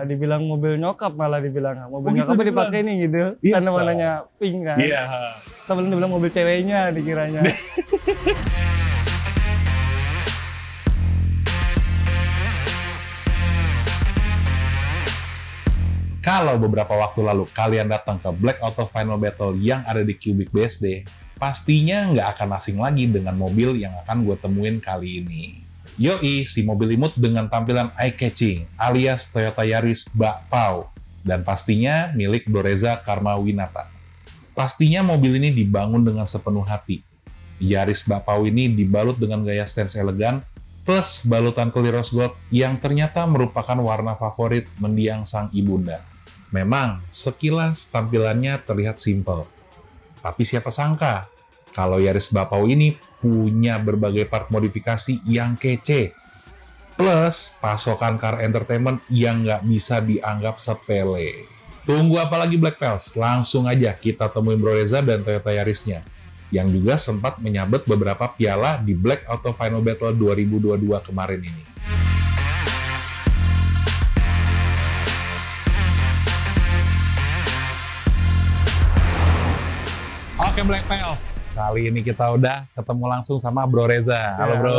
Dibilang mobil nyokap, malah dibilang Oh, mobil gitu nyokap dibilang? dipakai nih gitu. Iya, Karena Sa. warnanya pink kan. Iya. Temen dibilang mobil ceweknya dikiranya. Kalau beberapa waktu lalu kalian datang ke Black Auto Final Battle yang ada di Cubic BSD, pastinya nggak akan asing lagi dengan mobil yang akan gue temuin kali ini. Yoi, si mobil imut dengan tampilan eye-catching alias Toyota Yaris Bakpao, dan pastinya milik Bro Reza Karmawinata. Pastinya mobil ini dibangun dengan sepenuh hati. Yaris Bakpao ini dibalut dengan gaya stance elegan, plus balutan kulit rose gold yang ternyata merupakan warna favorit mendiang sang ibunda. Memang, sekilas tampilannya terlihat simpel. Tapi siapa sangka, kalau Yaris Bakpao ini punya berbagai part modifikasi yang kece. Plus, pasokan car entertainment yang nggak bisa dianggap sepele. Tunggu apa lagi Black Pals? Langsung aja kita temuin Bro Reza dan Toyota Yarisnya, yang juga sempat menyabet beberapa piala di Black Auto Final Battle 2022 kemarin ini. Oke Black Pals, kali ini kita udah ketemu langsung sama Bro Reza. Halo Ya, Bro.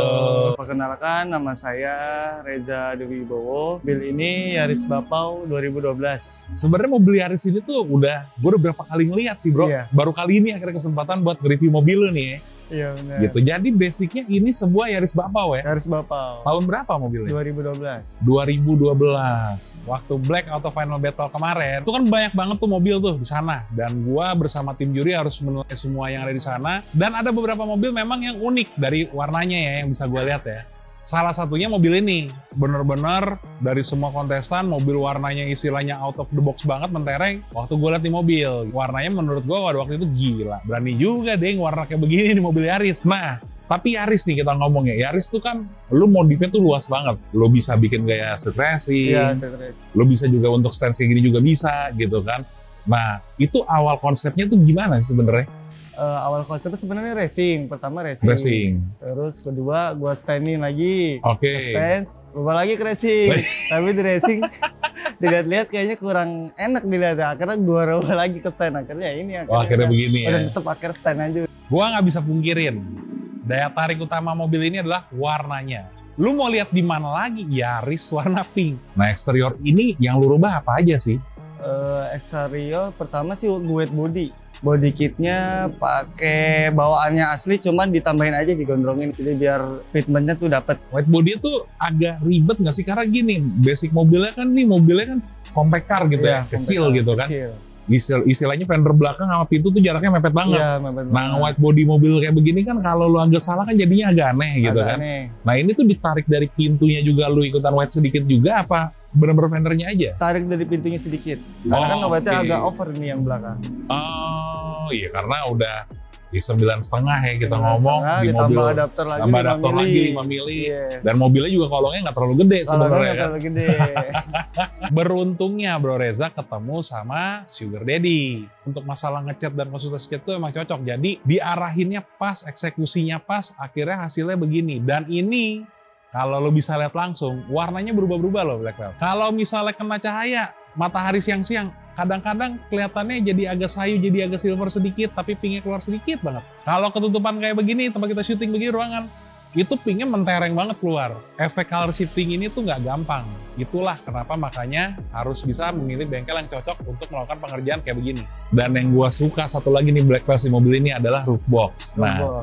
Perkenalkan, nama saya Reza Dewi Bowo. Mobil ini Yaris Bakpao 2012. Sebenarnya mobil Yaris ini tuh gue udah berapa kali ngeliat sih Bro. Iya. Baru kali ini akhirnya kesempatan buat nge-review mobil lu nih. Iya benar. Gitu. Jadi basicnya ini sebuah Yaris Bakpao ya. Yaris Bakpao Tahun berapa mobilnya? 2012. 2012. Waktu Black Auto Final Battle kemarin, itu kan banyak banget tuh mobil tuh di sana. Dan gua bersama tim juri harus menilai semua yang ada di sana. Dan ada beberapa mobil memang yang unik dari warnanya ya, yang bisa gua lihat ya. Salah satunya mobil ini, bener-bener dari semua kontestan, mobil warnanya istilahnya out of the box banget, mentereng. Waktu gue lihat di mobil, warnanya menurut gue waktu itu gila. Berani juga deh warna kayak begini di mobil Yaris. Nah, tapi Yaris nih kita ngomong ya, Yaris tuh kan, lu modifnya tuh luas banget. Lu bisa bikin gaya street racing, Iya, terus. lu bisa juga untuk stance kayak gini juga bisa gitu kan. Nah, itu awal konsepnya tuh gimana sih sebenarnya? Awal konsepnya sebenarnya racing. Pertama racing. Racing. Terus kedua gua standing lagi. Oke. Stance, berubah lagi ke racing. Tapi di racing dilihat-lihat kayaknya kurang enak dilihat. Akhirnya gua rubah lagi ke stand. Akhirnya ini Oh, akhirnya begini ya. udah tetap akhir stand aja. Gua nggak bisa pungkirin, daya tarik utama mobil ini adalah warnanya. Lu mau lihat di mana lagi? Yaris warna pink. Nah, eksterior ini yang lu rubah apa aja sih? Eksterior pertama sih wet body. Body kitnya pakai bawaannya asli, cuman ditambahin aja, digondrongin, jadi biar fitmentnya tuh dapet. White body itu agak ribet nggak sih? Karena gini, basic mobilnya kan compact car gitu ya, kecil gitu kan. Kecil. Istilahnya fender belakang sama pintu tuh jaraknya mepet banget. Iya, mepet Nah, banget. white body mobil kayak begini kan kalau lu agak salah kan jadinya agak aneh gitu Agak kan. aneh. Nah, ini tuh ditarik dari pintunya juga lu ikutan white sedikit juga apa bener-bener fendernya aja? Tarik dari pintunya sedikit. Karena kan Oh, white-nya oke. agak over ini yang belakang. Oh iya, karena udah di 9,5 ya kita 9,5, ngomong di ditambah mobil, adapter lagi tambah 5 adaptor lagi mili. 5 mili. Yes. Dan mobilnya juga kolongnya nggak terlalu gede Kalau sebenarnya nggak kan. terlalu gede. Beruntungnya Bro Reza ketemu sama Sugar Daddy. Untuk masalah ngecat dan konsultasi cat itu emang cocok. Jadi diarahinnya pas, eksekusinya pas, akhirnya hasilnya begini. Dan ini kalau lo bisa lihat langsung, warnanya berubah-berubah loh Black Belt. Kalau misalnya kena cahaya, matahari siang-siang, kadang-kadang kelihatannya jadi agak sayu, jadi agak silver sedikit, tapi pinknya keluar sedikit banget. Kalau ketutupan kayak begini, tempat kita syuting begini ruangan, itu pinknya mentereng banget keluar. Efek color shifting ini tuh nggak gampang. Itulah kenapa makanya harus bisa memilih bengkel yang cocok untuk melakukan pengerjaan kayak begini. Dan yang gua suka satu lagi nih Black Pals di mobil ini adalah roof box. Nah, Rombol.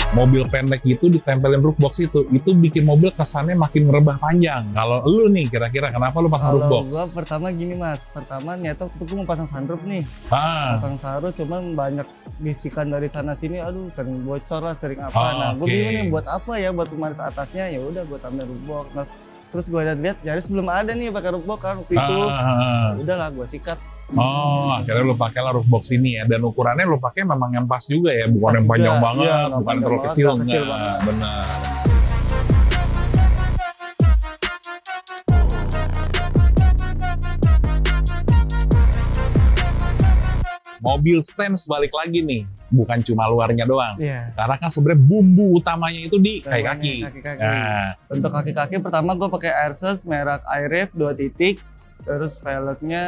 mobil pendek itu ditempelin roof box itu bikin mobil kesannya makin merebah panjang. Kalau lu nih kira-kira kenapa lu pasang roof box? Kalau gua pertama gini mas, pertama niatnya waktu itu gua mau pasang sunroof nih. Ah, Pasang sunroof cuman banyak bisikan dari sana sini, aduh sering bocor lah, sering apa. Oh, Nah, gue oke. bingung nih buat apa ya, buat pemanis atasnya. Ya udah gue tambah roof box. Nah, terus gue lihat Yaris belum ada nih pakai roof box kan waktu itu. Udahlah gue sikat. Oh, akhirnya lu pakailah roof box ini ya, dan ukurannya lu pakai memang yang pas juga ya, bukan yang Pas panjang juga, banget, iya, nggak bukan panjang terlalu banget, kecil, nggak kecil nggak, banget. benar. mobil stance balik lagi nih, bukan cuma luarnya doang. Iya. Karena kan sebenarnya bumbu utamanya itu di kaki-kaki. Kaki-kaki. Nah, Untuk kaki-kaki pertama gue pakai Airsus merek iRev 2 titik. Terus velgnya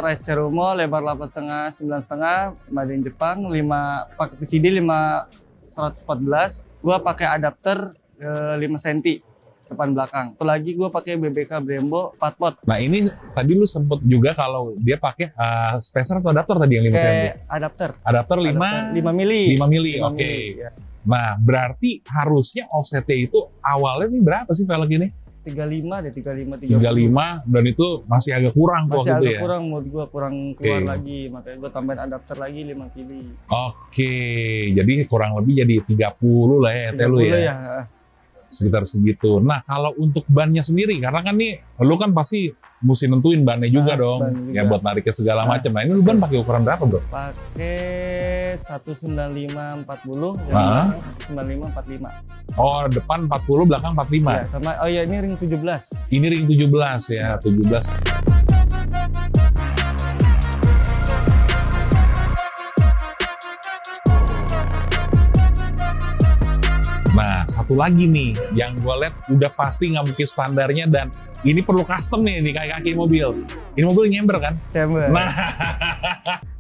Rise Cerumo lebar 8,5 9,5 made in Jepang, 5 pakai PCD 514. Gue pakai adapter 5 cm depan belakang. Satu lagi gue pakai BBK Brembo 4 pot. nah ini tadi lu sempet juga kalau dia pakai spacer atau adapter tadi yang 5 cm? Kayak adapter. Adapter 5 mili. 5 mili, 5 oke. mili, ya. Nah, berarti harusnya offsetnya itu awalnya nih berapa sih velg ini? 35 deh, 35 35 dan itu masih agak kurang tuh masih waktu itu agak ya. kurang, menurut gua kurang keluar Oke. lagi, makanya gua tambahin adapter lagi 5 kili. Oke, jadi kurang lebih jadi 30 lah ya ET lu 30 ya. ya. Sekitar segitu. Nah, kalau untuk bannya sendiri, karena kan nih lu kan pasti mesti nentuin bannya juga Nah, dong. ban juga. Ya buat nariknya segala Nah. macam. Nah, ini lu ban pakai ukuran berapa, Bro? Pakai 195/40, Ah. yang 95/45. Oh, depan 40, belakang 45. Ya, sama oh ya ini ring 17. Ini ring 17 ya, 17. Nah, satu lagi nih, yang gue lihat udah pasti nggak mungkin standarnya dan ini perlu custom nih di kaki-kaki mobil. Ini mobil nyember kan? Chamber. Nah,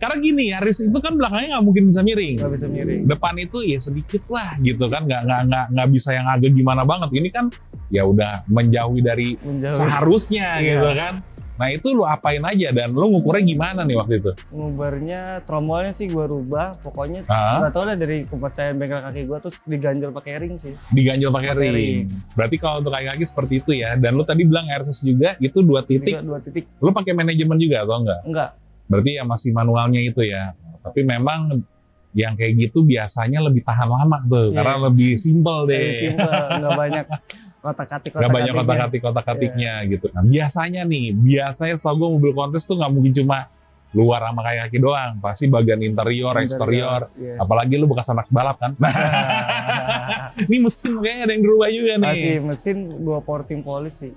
karena gini, Yaris itu kan belakangnya nggak mungkin bisa miring. Nggak bisa miring. Depan itu ya sedikit lah gitu kan, nggak bisa yang agak gimana banget. Ini kan ya udah menjauhi dari Menjauh. seharusnya Iya. gitu kan. Nah itu lu apain aja dan lu ngukurnya gimana nih waktu itu? Ngubarnya tromolnya sih gua rubah, pokoknya Ah? nggak tahu lah dari kepercayaan bengkel kaki gua terus diganjel pakai ring sih. Diganjel pakai Pakai ring. Berarti kalau untuk kaki-kaki seperti itu ya. Dan lu tadi bilang RSS juga itu 2 titik. Juga 2 titik. Lu pakai manajemen juga atau enggak? Enggak. Berarti ya masih manualnya itu ya. Tapi memang yang kayak gitu biasanya lebih tahan lama tuh, Yes. karena lebih simple deh. Lebih simpel, nggak banyak kotak-katik Gak banyak kotak-katiknya gitu. Nah, biasanya setahu gue mobil kontes tuh nggak mungkin cuma luar sama kaki doang, pasti bagian interior, eksterior. Yes. Apalagi lu bekas anak balap kan. Nah, ini mesin kayaknya ada yang dirubah juga nih. Masih mesin gua porting polis sih.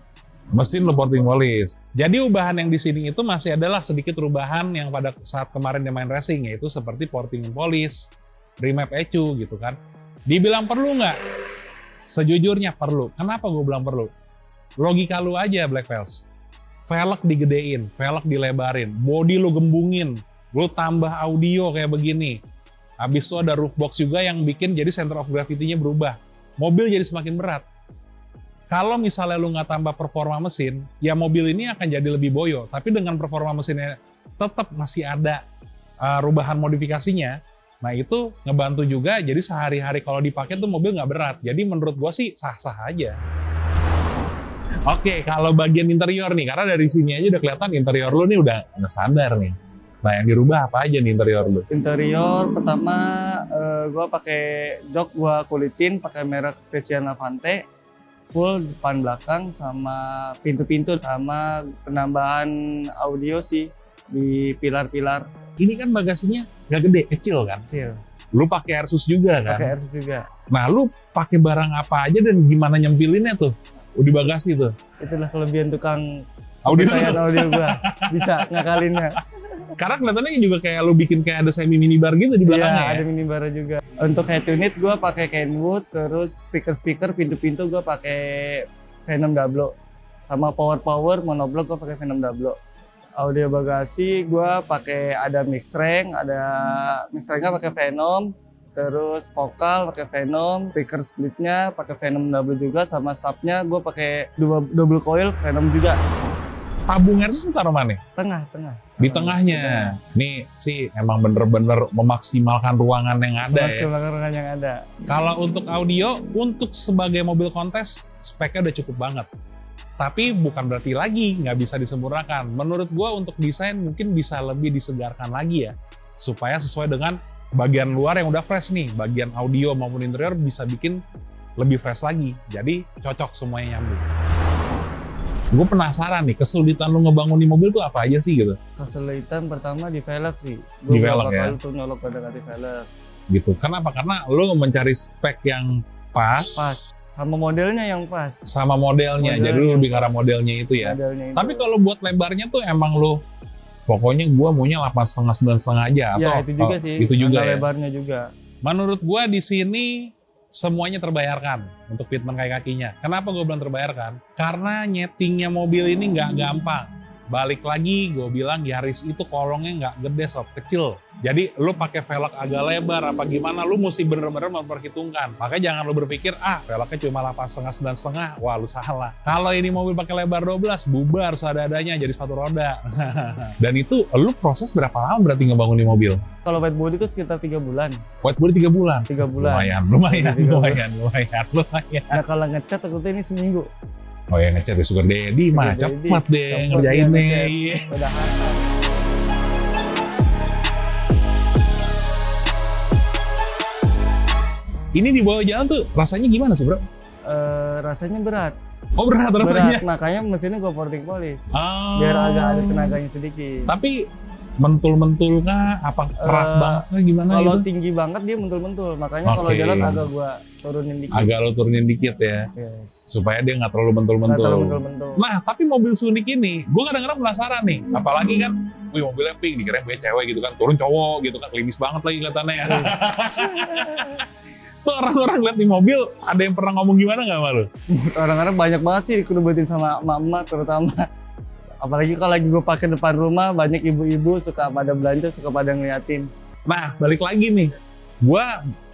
Mesin lu porting polis. Jadi ubahan yang di sini itu masih adalah sedikit perubahan yang pada saat kemarin dia main racing, yaitu seperti porting polis, remap ECU gitu kan. Dibilang perlu nggak? Sejujurnya perlu. Kenapa gue bilang perlu? Logika lu aja, Black Pels. Velg digedein, velg dilebarin, body lu gembungin, lu tambah audio kayak begini. Habis itu ada roof box juga yang bikin jadi center of gravity-nya berubah. Mobil jadi semakin berat. Kalau misalnya lu nggak tambah performa mesin, ya mobil ini akan jadi lebih boyo. Tapi dengan performa mesinnya tetap masih ada rubahan modifikasinya. Nah itu ngebantu juga, jadi sehari-hari kalau dipakai tuh mobil nggak berat. Jadi menurut gua sih sah-sah aja. Oke, kalau bagian interior nih, karena dari sini aja udah kelihatan interior lu nih udah standar nih. Nah yang dirubah apa aja nih interior lu? Interior pertama gua pakai jok gua kulitin pakai merek Precision Avante, full depan belakang sama pintu-pintu sama penambahan audio sih di pilar-pilar Ini kan bagasinya nggak gede, kecil kan? kecil. Lu pakai Airsus juga kan? Pakai Airsus juga. Nah lu pakai barang apa aja dan gimana nyempilinnya tuh? Di bagasi tuh? Itulah kelebihan tukang Audio. audio gua. Bisa ngakalinnya. Karena kelihatannya juga kayak lu bikin kayak ada semi minibar gitu di belakangnya Iya, ya? ada minibar juga. Untuk head unit gua pakai Kenwood, terus speaker pintu-pintu gua pakai Venom Dablo. Sama power monoblock gua pakai Venom Dablo. Audio bagasi gua pakai ada mix rank pakai Venom, terus vokal pakai Venom, speaker splitnya pakai Venom Dablo juga, sama subnya gua pakai double coil Venom juga. Tabung Airsus taruh mana? Tengah. Di tengahnya. Nih sih emang bener-bener memaksimalkan ruangan yang ada ya. Maksimalkan yang ada. Kalau untuk audio, untuk sebagai mobil kontes, speknya udah cukup banget. Tapi bukan berarti lagi nggak bisa disempurnakan. Menurut gua untuk desain mungkin bisa lebih disegarkan lagi ya. Supaya sesuai dengan bagian luar yang udah fresh nih. Bagian audio maupun interior bisa bikin lebih fresh lagi. Jadi cocok semuanya nyambung. Gue penasaran nih, kesulitan lu ngebangunin mobil tuh apa aja sih gitu? Kesulitan pertama di velg sih. Di velg ya? Kali tuh nyolok pada ganti velg. Gitu. Kenapa? Karena lu mencari spek yang pas. Sama modelnya yang pas. Sama modelnya. Jadi lu lebih ke arah modelnya itu ya. Modelnya itu. Tapi kalau buat lebarnya tuh emang lu pokoknya gue maunya 8,5 9,5 aja atau Ya itu juga sih. itu juga ya. Lebarnya juga. Menurut gue di sini semuanya terbayarkan untuk fitment kakinya. Kenapa gue bilang terbayarkan? Karena nyetingnya mobil ini nggak gampang. Balik lagi, gue bilang Yaris itu kolongnya nggak gede sob, kecil. Jadi lu pakai velg agak lebar apa gimana, lu mesti bener-bener memperhitungkan. Makanya jangan lu berpikir, velgnya cuma 8,5 9,5, wah lu salah. Kalau ini mobil pakai lebar 12, bubar seadanya jadi sepatu roda. Dan itu lu proses berapa lama berarti ngebangun di mobil? Kalau white body itu sekitar 3 bulan. White body 3 bulan? 3 bulan. Lumayan. Nah kalau ngecat takutnya ini seminggu. Oh ya ngecat ya sugar daddy mah cepet deh ngerjainnya. Udah hangat. Ini di bawah jalan tuh rasanya gimana sih bro? Rasanya berat. Oh berat rasanya? Berat, makanya mesinnya gue porting polish. Oh. Biar agak ada tenaganya sedikit. Tapi mentul-mentul kah? Apa keras banget kah? Gimana kalau gitu? tinggi banget dia mentul-mentul. Makanya kalau jalan agak gue turunin dikit. Agak lo turunin dikit ya? Yes. Supaya dia nggak terlalu mentul-mentul. Nah, tapi mobil Sunik ini, gue kadang-kadang penasaran nih. Apalagi kan, wih mobilnya pink, dikira gue cewek gitu kan. Turun cowok gitu kan, klimis banget lagi kelihatannya ya. Yes. Tuh orang-orang lihat di mobil, ada yang pernah ngomong gimana nggak sama lu? Orang-orang banyak banget sih dikerubutin sama emak-emak terutama. Apalagi kalau lagi gue pakai depan rumah, banyak ibu-ibu suka pada belanja, suka pada ngeliatin. Nah, balik lagi nih. Gue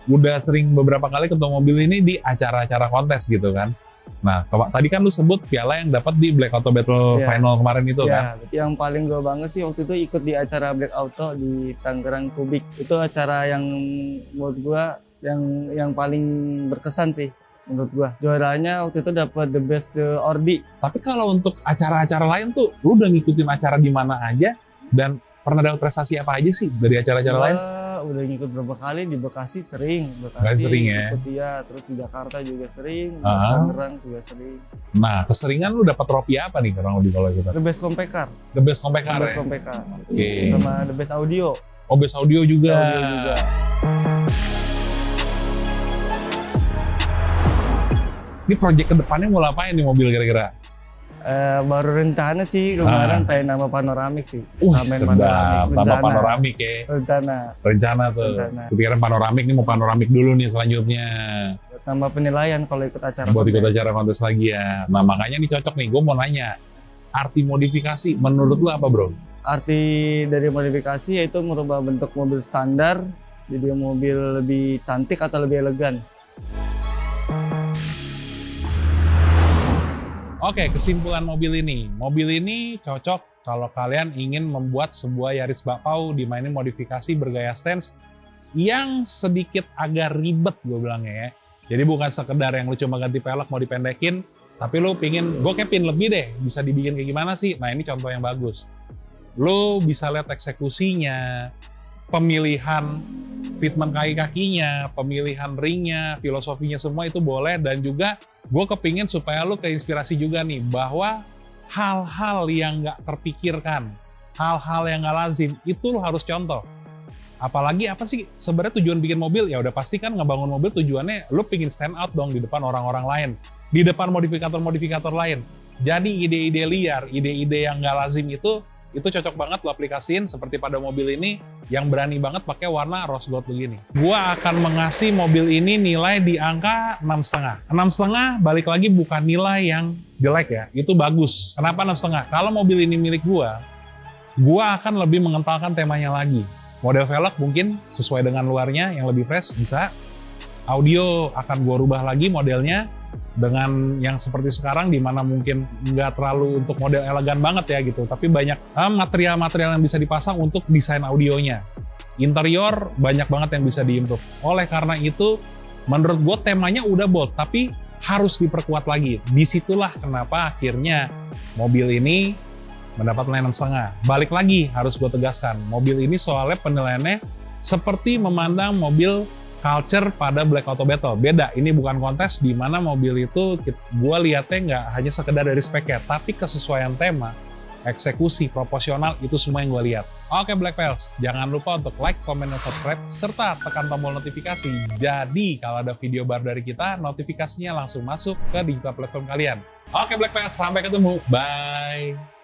udah sering beberapa kali ketemu mobil ini di acara-acara kontes gitu kan. Nah, tadi kan lu sebut piala yang dapat di Black Auto Battle Final kemarin itu kan? Yang paling gue bangga sih waktu itu ikut di acara Black Auto di Tangerang Kubik. Itu acara yang menurut gue yang paling berkesan sih menurut gua. Juaranya waktu itu dapat the best the Ordi. Tapi kalau untuk acara-acara lain tuh lu udah ngikutin acara di mana aja dan pernah dapat prestasi apa aja sih dari acara-acara lain? Udah ngikut berapa kali di Bekasi sering sering ya. Ikut terus di Jakarta juga sering, di Tangerang juga sering. Nah, keseringan lu dapat trofi apa nih kurang lebih kalau gitu? The best Compare. The best Compare. The best Compare. Sama the best audio. Oh, best audio juga. Ini project kedepannya mau ngapain nih mobil kira-kira? Baru rencana sih kemarin pengen nama panoramik sih. Sedap, nama panoramik ya. Rencana tuh. Kepikiran panoramik nih, mau panoramik dulu nih selanjutnya. Tambah penilaian kalau ikut acara. Buat ikut acara kontes lagi ya. Nah makanya nih cocok nih, gue mau nanya. Arti modifikasi menurut lu apa bro? Arti dari modifikasi yaitu merubah bentuk mobil standar jadi mobil lebih cantik atau lebih elegan. Oke, kesimpulan mobil ini. Mobil ini cocok kalau kalian ingin membuat sebuah Yaris bakpao dimainin modifikasi bergaya stance yang sedikit agak ribet gue bilangnya ya. Jadi bukan sekedar yang lu cuma ganti pelek mau dipendekin, tapi lu pingin, gue kepin lebih deh, bisa dibikin kayak gimana sih? Nah ini contoh yang bagus. Lu bisa lihat eksekusinya, pemilihan fitment kaki-kakinya, pemilihan ringnya, filosofinya semua itu boleh. Dan juga gue kepingin supaya lu keinspirasi juga nih, bahwa hal-hal yang nggak terpikirkan, hal-hal yang nggak lazim, itu lu harus contoh. Apalagi apa sih sebenarnya tujuan bikin mobil? Ya udah pasti kan ngebangun mobil tujuannya lu pingin stand out dong di depan orang-orang lain, di depan modifikator-modifikator lain. Jadi ide-ide liar, ide-ide yang nggak lazim itu cocok banget lo aplikasiin seperti pada mobil ini yang berani banget pakai warna rose gold begini. Gua akan mengasih mobil ini nilai di angka 6,5. 6,5 balik lagi bukan nilai yang jelek ya, itu bagus. Kenapa 6,5? Kalau mobil ini milik gua akan lebih mengentalkan temanya lagi. Model velg mungkin sesuai dengan luarnya yang lebih fresh bisa. Audio akan gua rubah lagi modelnya dengan yang seperti sekarang, di mana mungkin nggak terlalu untuk model elegan banget ya gitu, tapi banyak material-material yang bisa dipasang untuk desain audionya. Interior banyak banget yang bisa diimprove. Oleh karena itu, menurut gue temanya udah bold, tapi harus diperkuat lagi. Disitulah kenapa akhirnya mobil ini mendapat nilai 6,5. Balik lagi, harus gue tegaskan, mobil ini soalnya penilaiannya seperti memandang mobil culture pada Black Auto Battle. Beda, ini bukan kontes di mana mobil itu gue lihatnya nggak hanya sekedar dari speknya, tapi kesesuaian tema, eksekusi, proporsional, itu semua yang gue lihat. Oke Black Pals, jangan lupa untuk like, comment, dan subscribe, serta tekan tombol notifikasi. Jadi kalau ada video baru dari kita, notifikasinya langsung masuk ke digital platform kalian. Oke Black Pals, sampai ketemu. Bye!